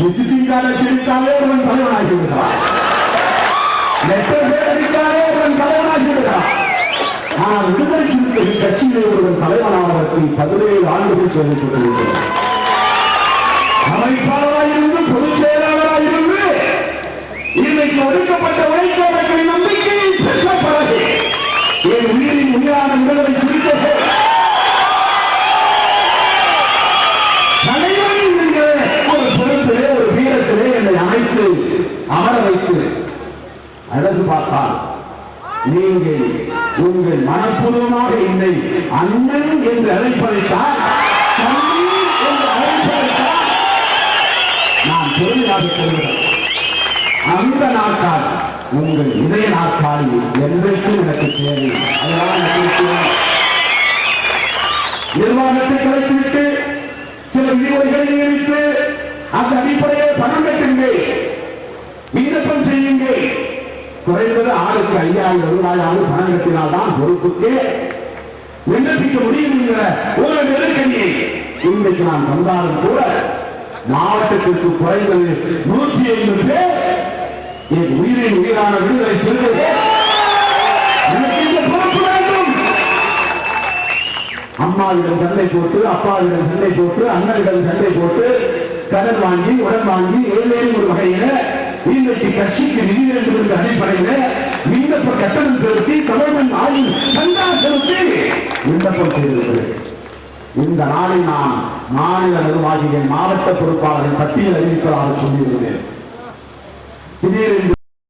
விசிட்டிங்கார சிரித்தாலே அவன் தலைவனாகி விடுகிறான். லெட்டர் பேர் அடித்தாலே அவன் தலைவனாகி விடுகிறான். ஆனால் விடுதலை சிறுத்தைகள் கட்சியிலே ஒருவன் தலைவனாவதற்கு 17 ஆண்டுகள் சேவைப்பட்டிருக்கிறார். அமைப்பாளராயிருந்து பொதுச் செயலாளராயிருந்து இன்றைக்கு ஒடுக்கப்பட்ட உழைப்பாளர்களின் நம்பிக்கையை பெற்ற பிறகு என் உயிரின் உயிரான விடுதலை சிறுத்தை தலைவன் என்கிற ஒரு பொருத்திலே ஒரு வீரத்திலே என்னை அழைத்து அமர வைத்து அழகு பார்த்தால் நீங்கள் உங்கள் மனப்பூர்வமாக என்னை அண்ணன் என்று அழைப்பதைத்தான் என்று அழைப்பதைத்தான் நான் பெருமையாக சொல்கிறேன். அந்த நாட்கால் உங்கள் இதய நாட்காலி என்றைக்கும் எனக்கு தேவை. அதனால் நிர்வாகத்தை கலைத்துவிட்டு சில விதிமுறைகளை நியமித்து அந்த அடிப்படையில் பணம் கட்டுங்கள், விண்ணப்பம் செய்யுங்கள். குறைந்தது ஆளுக்கு 5000 ரூபாயாவது பணம் கட்டினால்தான் பொறுப்புக்கு விண்ணப்பிக்க முடியும் என்கிற ஒரு நெருக்கடியை இன்றைக்கு நான் வந்தாலும் கூட மாவட்டத்திற்கு குறைந்தது 150 பேர் என் உயிரின் உயிரான விடுதலை சிறுத்தை எனக்கு இந்த பொறுப்பு வேண்டும். அம்மாவிடம் சண்டை போட்டு, அப்பாவிடம் சண்டை போட்டு, அண்ணனிடம் சண்டை போட்டு, கடன் வாங்கி உடன் வாங்கி ஏதேனும் ஒரு வகையில இன்றைக்கு கட்சிக்கு நிதி வேண்டும் என்ற அடிப்படையில விண்ணப்ப கட்டணம் செலுத்தி கவர்மெண்ட் ஆய்வு சந்தா செலுத்தி விண்ணப்பம் செய்திருக்கிறேன். இந்த நாளை நான் மாநில நிர்வாகிகள் மாவட்ட பொறுப்பாளர்கள் பட்டியல் அறிவிப்பதாக சொல்லியிருந்தேன். திடீரென்று